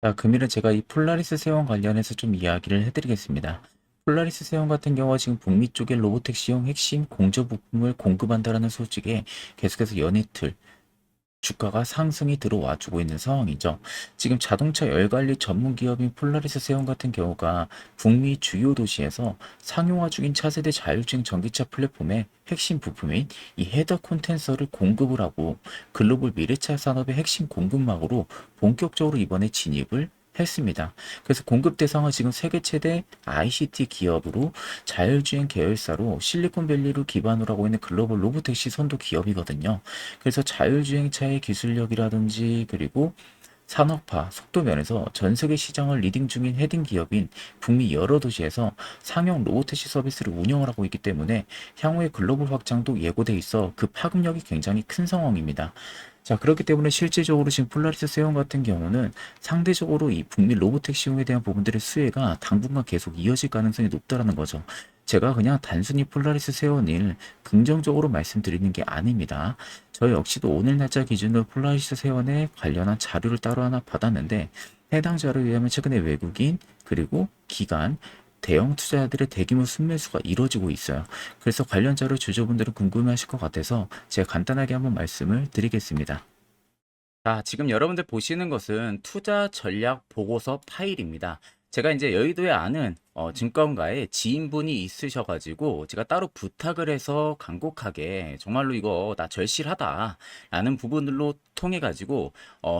자, 금일은 제가 이 폴라리스 세원 관련해서 좀 이야기를 해드리겠습니다. 폴라리스 세원 같은 경우가 지금 북미 쪽에 로보택시용 핵심 공조 부품을 공급한다라는 소식에 계속해서 연이틀 주가가 상승이 들어와 주고 있는 상황이죠. 지금 자동차 열관리 전문 기업인 폴라리스 세원 같은 경우가 북미 주요 도시에서 상용화 중인 차세대 자율주행 전기차 플랫폼의 핵심 부품인 이 헤더 콘텐서를 공급을 하고 글로벌 미래차 산업의 핵심 공급망으로 본격적으로 이번에 진입을 했습니다. 그래서 공급 대상은 지금 세계 최대 ICT 기업으로 자율주행 계열사로 실리콘밸리를 기반으로 하고 있는 글로벌 로보택시 선도 기업이거든요. 그래서 자율주행차의 기술력이라든지 그리고 산업화, 속도 면에서 전 세계 시장을 리딩 중인 헤딩 기업인 북미 여러 도시에서 상용 로보택시 서비스를 운영을 하고 있기 때문에 향후의 글로벌 확장도 예고돼 있어 그 파급력이 굉장히 큰 상황입니다. 자, 그렇기 때문에 실질적으로 지금 폴라리스 세운 같은 경우는 상대적으로 이 북미 로보택시용에 대한 부분들의 수혜가 당분간 계속 이어질 가능성이 높다라는 거죠. 제가 그냥 단순히 폴라리스 세원을 긍정적으로 말씀드리는 게 아닙니다. 저 역시도 오늘 날짜 기준으로 폴라리스 세원에 관련한 자료를 따로 하나 받았는데 해당 자료에 의하면 최근에 외국인 그리고 기관 대형 투자자들의 대규모 순매수가 이루어지고 있어요. 그래서 관련 자료 주주분들은 궁금해하실 것 같아서 제가 간단하게 한번 말씀을 드리겠습니다. 자, 지금 여러분들 보시는 것은 투자 전략 보고서 파일입니다. 제가 이제 여의도에 아는 증권가에 지인분이 있으셔가지고 제가 따로 부탁을 해서 간곡하게 정말로 이거 나 절실하다라는 부분들로 통해 가지고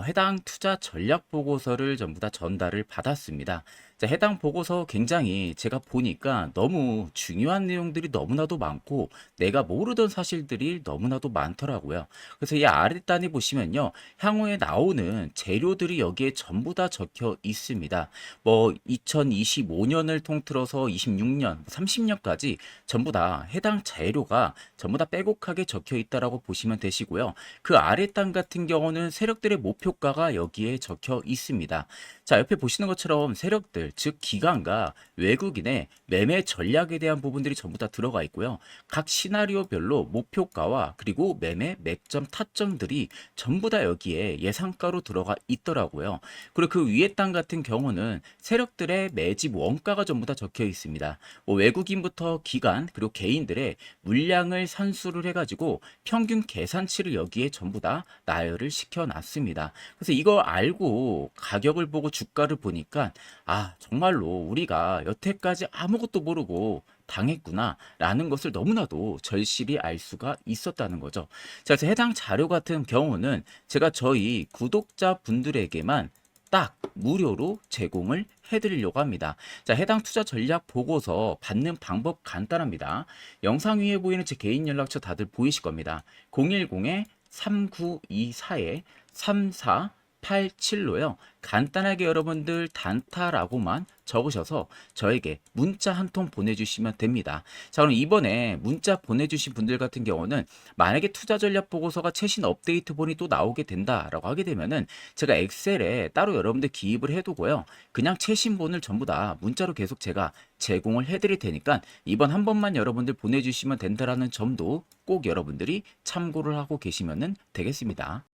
해당 투자 전략 보고서를 전부 다 전달을 받았습니다. 자, 해당 보고서 굉장히 제가 보니까 너무 중요한 내용들이 너무나도 많고 내가 모르던 사실들이 너무나도 많더라고요. 그래서 이 아랫단에 보시면요. 향후에 나오는 재료들이 여기에 전부 다 적혀 있습니다. 뭐 2025년을 통틀어서 26년, 30년까지 전부 다 해당 재료가 전부 다 빼곡하게 적혀 있다라고 보시면 되시고요. 그 아랫단 같은 경우는 세력들의 목표가가 여기에 적혀 있습니다. 자, 옆에 보시는 것처럼 세력들, 즉 기관과 외국인의 매매 전략에 대한 부분들이 전부 다 들어가 있고요. 각 시나리오별로 목표가와 그리고 매매 맥점 타점들이 전부 다 여기에 예상가로 들어가 있더라고요. 그리고 그 위에 땅 같은 경우는 세력들의 매집 원가가 전부 다 적혀 있습니다. 뭐 외국인부터 기관 그리고 개인들의 물량을 산수를 해가지고 평균 계산치를 여기에 전부 다 나열을 시켜놨습니다. 그래서 이거 알고 가격을 보고 주가를 보니까 아 정말로 우리가 여태까지 아무것도 모르고 당했구나 라는 것을 너무나도 절실히 알 수가 있었다는 거죠. 자, 그래서 해당 자료 같은 경우는 제가 저희 구독자 분들에게만 딱 무료로 제공을 해드리려고 합니다. 자, 해당 투자 전략 보고서 받는 방법 간단합니다. 영상 위에 보이는 제 개인 연락처 다들 보이실 겁니다. 010-3924-3487로요. 간단하게 여러분들 단타라고만 적으셔서 저에게 문자 한 통 보내주시면 됩니다. 자, 그럼 이번에 문자 보내주신 분들 같은 경우는 만약에 투자 전략 보고서가 최신 업데이트 본이 또 나오게 된다라고 하게 되면은 제가 엑셀에 따로 여러분들 기입을 해두고요. 그냥 최신 본을 전부 다 문자로 계속 제가 제공을 해드릴 테니까 이번 한 번만 여러분들 보내주시면 된다라는 점도 꼭 여러분들이 참고를 하고 계시면 되겠습니다.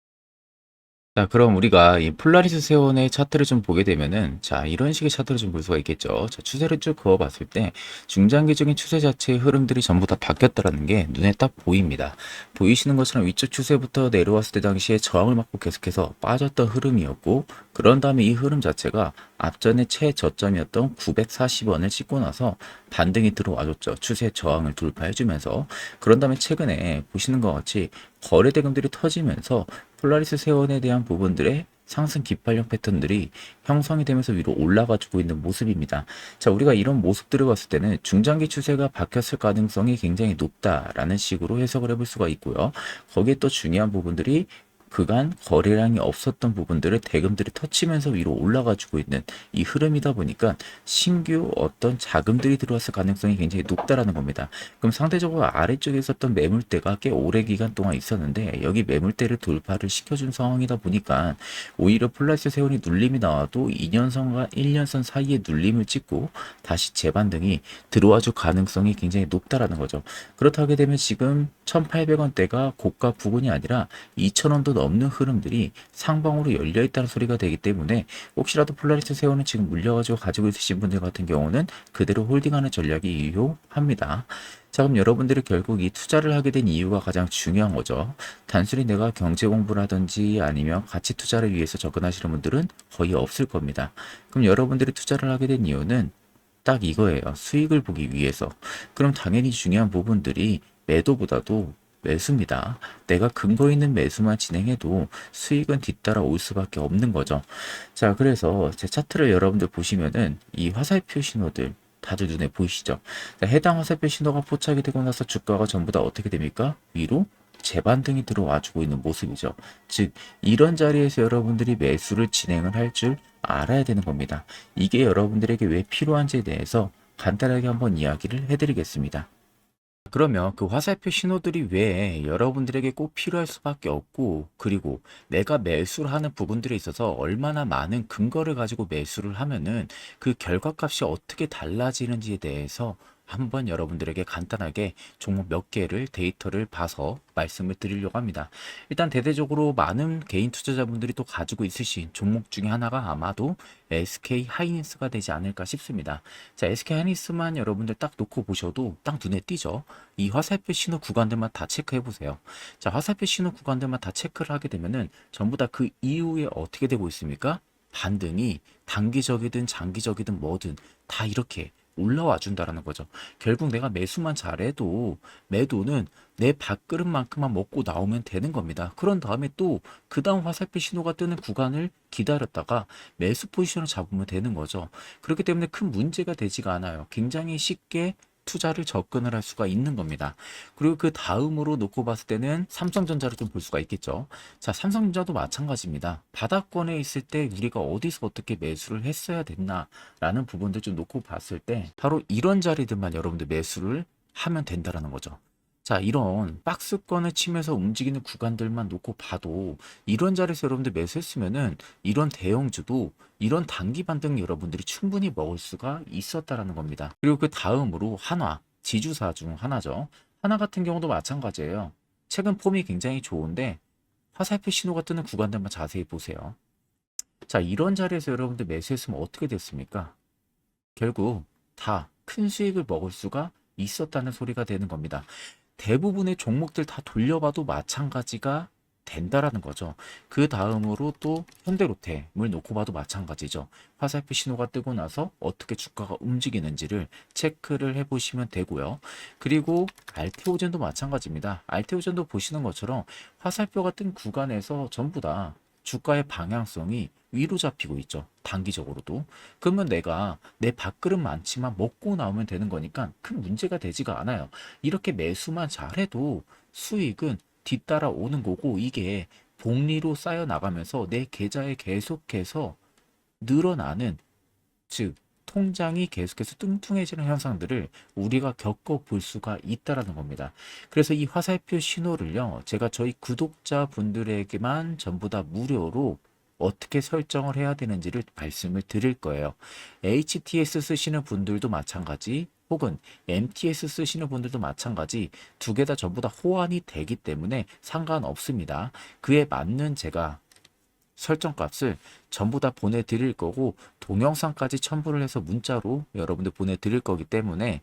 자, 그럼 우리가 이 폴라리스 세원의 차트를 좀 보게 되면은, 자, 이런 식의 차트를 좀 볼 수가 있겠죠. 자, 추세를 쭉 그어봤을 때, 중장기적인 추세 자체의 흐름들이 전부 다 바뀌었다라는 게 눈에 딱 보입니다. 보이시는 것처럼 위쪽 추세부터 내려왔을 때 당시에 저항을 맞고 계속해서 빠졌던 흐름이었고, 그런 다음에 이 흐름 자체가 앞전에 최저점이었던 940원을 찍고 나서 반등이 들어와줬죠. 추세 저항을 돌파해주면서. 그런 다음에 최근에 보시는 것 같이 거래 대금들이 터지면서 폴라리스 세원에 대한 부분들의 상승 기판력 패턴들이 형성이 되면서 위로 올라가지고 있는 모습입니다. 자, 우리가 이런 모습들을 봤을 때는 중장기 추세가 바뀌었을 가능성이 굉장히 높다라는 식으로 해석을 해볼 수가 있고요. 거기에 또 중요한 부분들이 그간 거래량이 없었던 부분들을 대금들이 터치면서 위로 올라가지고 있는 이 흐름이다 보니까 신규 어떤 자금들이 들어왔을 가능성이 굉장히 높다라는 겁니다. 그럼 상대적으로 아래쪽에 있었던 매물대가 꽤 오래 기간 동안 있었는데 여기 매물대를 돌파를 시켜준 상황이다 보니까 오히려 폴라리스 세원이 눌림이 나와도 2년선과 1년선 사이에 눌림을 찍고 다시 재반등이 들어와줄 가능성이 굉장히 높다라는 거죠. 그렇다게 되면 지금 1,800원대가 고가 부근이 아니라 2,000원도 넘는 흐름들이 상방으로 열려 있다는 소리가 되기 때문에 혹시라도 폴라리스 세원을 지금 물려가지고 가지고 있으신 분들 같은 경우는 그대로 홀딩하는 전략이 유효합니다. 자, 그럼 여러분들이 결국 이 투자를 하게 된 이유가 가장 중요한 거죠. 단순히 내가 경제 공부를 하든지 아니면 가치 투자를 위해서 접근하시는 분들은 거의 없을 겁니다. 그럼 여러분들이 투자를 하게 된 이유는 딱 이거예요. 수익을 보기 위해서. 그럼 당연히 중요한 부분들이 매도보다도 매수입니다. 내가 근거 있는 매수만 진행해도 수익은 뒤따라 올 수밖에 없는 거죠. 자, 그래서 제 차트를 여러분들 보시면은 이 화살표 신호들 다들 눈에 보이시죠? 자, 해당 화살표 신호가 포착이 되고 나서 주가가 전부 다 어떻게 됩니까? 위로 재반등이 들어와 주고 있는 모습이죠. 즉, 이런 자리에서 여러분들이 매수를 진행을 할 줄 알아야 되는 겁니다. 이게 여러분들에게 왜 필요한지에 대해서 간단하게 한번 이야기를 해드리겠습니다. 그러면 그 화살표 신호들이 왜 여러분들에게 꼭 필요할 수밖에 없고, 그리고 내가 매수를 하는 부분들에 있어서 얼마나 많은 근거를 가지고 매수를 하면은 그 결과값이 어떻게 달라지는지에 대해서 한번 여러분들에게 간단하게 종목 몇 개를 데이터를 봐서 말씀을 드리려고 합니다. 일단 대대적으로 많은 개인 투자자분들이 또 가지고 있으신 종목 중에 하나가 아마도 SK 하이닉스가 되지 않을까 싶습니다. 자, SK 하이닉스만 여러분들 딱 놓고 보셔도 딱 눈에 띄죠. 이 화살표 신호 구간들만 다 체크해 보세요. 자, 화살표 신호 구간들만 다 체크를 하게 되면은 전부 다 그 이후에 어떻게 되고 있습니까? 반등이 단기적이든 장기적이든 뭐든 다 이렇게 올라와 준다라는 거죠. 결국 내가 매수만 잘해도 매도는 내 밥그릇만큼만 먹고 나오면 되는 겁니다. 그런 다음에 또 그 다음 화살표 신호가 뜨는 구간을 기다렸다가 매수 포지션을 잡으면 되는 거죠. 그렇기 때문에 큰 문제가 되지가 않아요. 굉장히 쉽게 투자를 접근을 할 수가 있는 겁니다. 그리고 그 다음으로 놓고 봤을 때는 삼성전자를 좀 볼 수가 있겠죠. 자, 삼성전자도 마찬가지입니다. 바닥권에 있을 때 우리가 어디서 어떻게 매수를 했어야 됐나라는 부분들 좀 놓고 봤을 때 바로 이런 자리들만 여러분들 매수를 하면 된다라는 거죠. 자, 이런 박스권을 치면서 움직이는 구간들만 놓고 봐도 이런 자리에서 여러분들 매수했으면은 이런 대형주도 이런 단기 반등 여러분들이 충분히 먹을 수가 있었다라는 겁니다. 그리고 그 다음으로 한화, 지주사 중 하나죠. 하나 같은 경우도 마찬가지예요. 최근 폼이 굉장히 좋은데 화살표 신호가 뜨는 구간들만 자세히 보세요. 자, 이런 자리에서 여러분들 매수했으면 어떻게 됐습니까? 결국 다 큰 수익을 먹을 수가 있었다는 소리가 되는 겁니다. 대부분의 종목들 다 돌려봐도 마찬가지가 된다라는 거죠. 그 다음으로 또 현대로템을 놓고 봐도 마찬가지죠. 화살표 신호가 뜨고 나서 어떻게 주가가 움직이는지를 체크를 해보시면 되고요. 그리고 알테오젠도 마찬가지입니다. 알테오젠도 보시는 것처럼 화살표가 뜬 구간에서 전부 다 주가의 방향성이 위로 잡히고 있죠. 단기적으로도. 그러면 내가 내 밥그릇 많지만 먹고 나오면 되는 거니까 큰 문제가 되지가 않아요. 이렇게 매수만 잘해도 수익은 뒤따라 오는 거고 이게 복리로 쌓여 나가면서 내 계좌에 계속해서 늘어나는, 즉 통장이 계속해서 뚱뚱해지는 현상들을 우리가 겪어볼 수가 있다라는 겁니다. 그래서 이 화살표 신호를요, 제가 저희 구독자분들에게만 전부 다 무료로 어떻게 설정을 해야 되는지를 말씀을 드릴 거예요. HTS 쓰시는 분들도 마찬가지, 혹은 MTS 쓰시는 분들도 마찬가지, 두 개 다 전부 다 호환이 되기 때문에 상관없습니다. 그에 맞는 제가 설정값을 전부 다 보내드릴 거고 동영상까지 첨부를 해서 문자로 여러분들 보내드릴 거기 때문에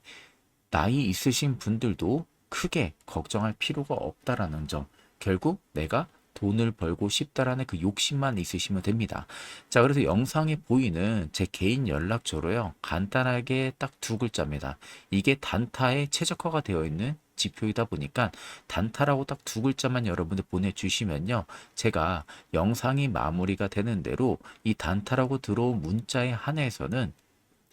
나이 있으신 분들도 크게 걱정할 필요가 없다라는 점. 결국 내가 돈을 벌고 싶다라는 그 욕심만 있으시면 됩니다. 자, 그래서 영상에 보이는 제 개인 연락처로요, 간단하게 딱 두 글자입니다. 이게 단타에 최적화가 되어 있는 지표이다 보니까 단타라고 딱 두 글자만 여러분들 보내주시면요, 제가 영상이 마무리가 되는 대로 이 단타라고 들어온 문자에 한해서는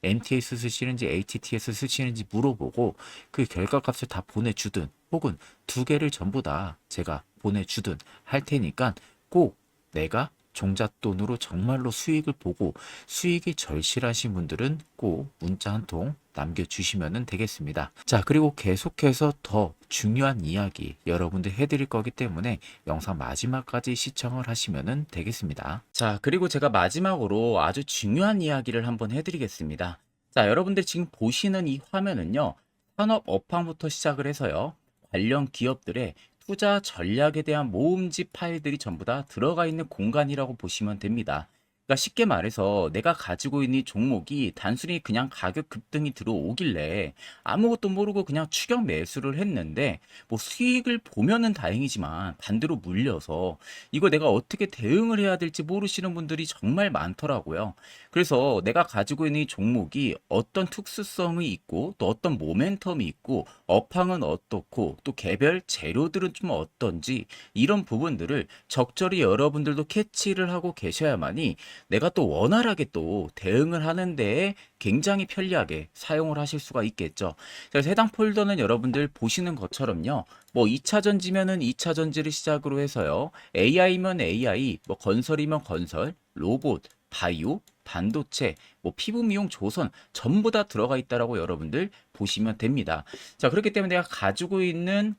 MTS 쓰시는지 HTS 쓰시는지 물어보고 그 결과값을 다 보내주든 혹은 두 개를 전부 다 제가 보내주든 할 테니까 꼭 내가 종잣돈으로 정말로 수익을 보고 수익이 절실하신 분들은 꼭 문자 한 통 남겨주시면 되겠습니다. 자, 그리고 계속해서 더 중요한 이야기 여러분들 해드릴 거기 때문에 영상 마지막까지 시청을 하시면 되겠습니다. 자, 그리고 제가 마지막으로 아주 중요한 이야기를 한번 해드리겠습니다. 자, 여러분들 지금 보시는 이 화면은요, 산업 업황부터 시작을 해서요, 관련 기업들의 투자 전략에 대한 모음집 파일들이 전부 다 들어가 있는 공간이라고 보시면 됩니다. 그러니까 쉽게 말해서 내가 가지고 있는 이 종목이 단순히 그냥 가격 급등이 들어오길래 아무것도 모르고 그냥 추격 매수를 했는데 뭐 수익을 보면은 다행이지만 반대로 물려서 이거 내가 어떻게 대응을 해야 될지 모르시는 분들이 정말 많더라고요. 그래서 내가 가지고 있는 이 종목이 어떤 특수성이 있고 또 어떤 모멘텀이 있고 업황은 어떻고 또 개별 재료들은 좀 어떤지 이런 부분들을 적절히 여러분들도 캐치를 하고 계셔야만이 내가 또 원활하게 또 대응을 하는 데에 굉장히 편리하게 사용을 하실 수가 있겠죠. 그래서 해당 폴더는 여러분들 보시는 것처럼요. 뭐 2차 전지면은 2차 전지를 시작으로 해서요. AI면 AI, 뭐 건설이면 건설, 로봇, 바이오, 반도체, 뭐 피부 미용, 조선 전부 다 들어가 있다라고 여러분들 보시면 됩니다. 자, 그렇기 때문에 내가 가지고 있는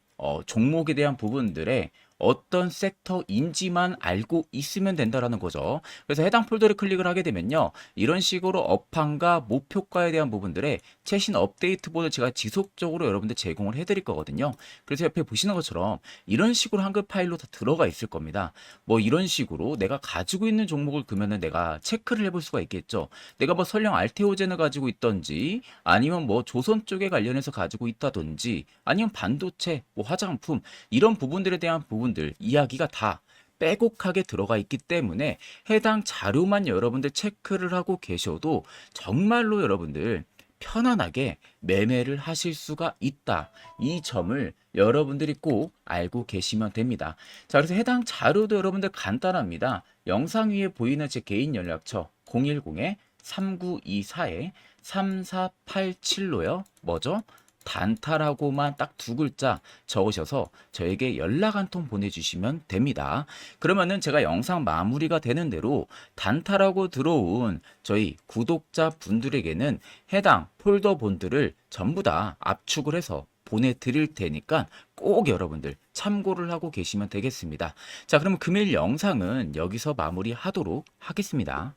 종목에 대한 부분들에 어떤 섹터인지만 알고 있으면 된다라는 거죠. 그래서 해당 폴더를 클릭을 하게 되면요. 이런 식으로 업황과 목표가에 대한 부분들에 최신 업데이트본을 제가 지속적으로 여러분들 제공을 해드릴 거거든요. 그래서 옆에 보시는 것처럼 이런 식으로 한글 파일로 다 들어가 있을 겁니다. 뭐 이런 식으로 내가 가지고 있는 종목을 그러면은 내가 체크를 해볼 수가 있겠죠. 내가 뭐 설령 알테오젠을 가지고 있던지 아니면 뭐 조선 쪽에 관련해서 가지고 있다든지 아니면 반도체, 뭐 화장품 이런 부분들에 대한 부분들 이야기가 다 빼곡하게 들어가 있기 때문에 해당 자료만 여러분들 체크를 하고 계셔도 정말로 여러분들 편안하게 매매를 하실 수가 있다. 이 점을 여러분들이 꼭 알고 계시면 됩니다. 자, 그래서 해당 자료도 여러분들 간단합니다. 영상 위에 보이는 제 개인 연락처 010-3924-3487로요. 뭐죠? 단타라고만 딱 두 글자 적으셔서 저에게 연락 한 통 보내주시면 됩니다. 그러면은 제가 영상 마무리가 되는 대로 단타라고 들어온 저희 구독자 분들에게는 해당 폴더 본들을 전부 다 압축을 해서 보내드릴 테니까 꼭 여러분들 참고를 하고 계시면 되겠습니다. 자, 그럼 금일 영상은 여기서 마무리하도록 하겠습니다.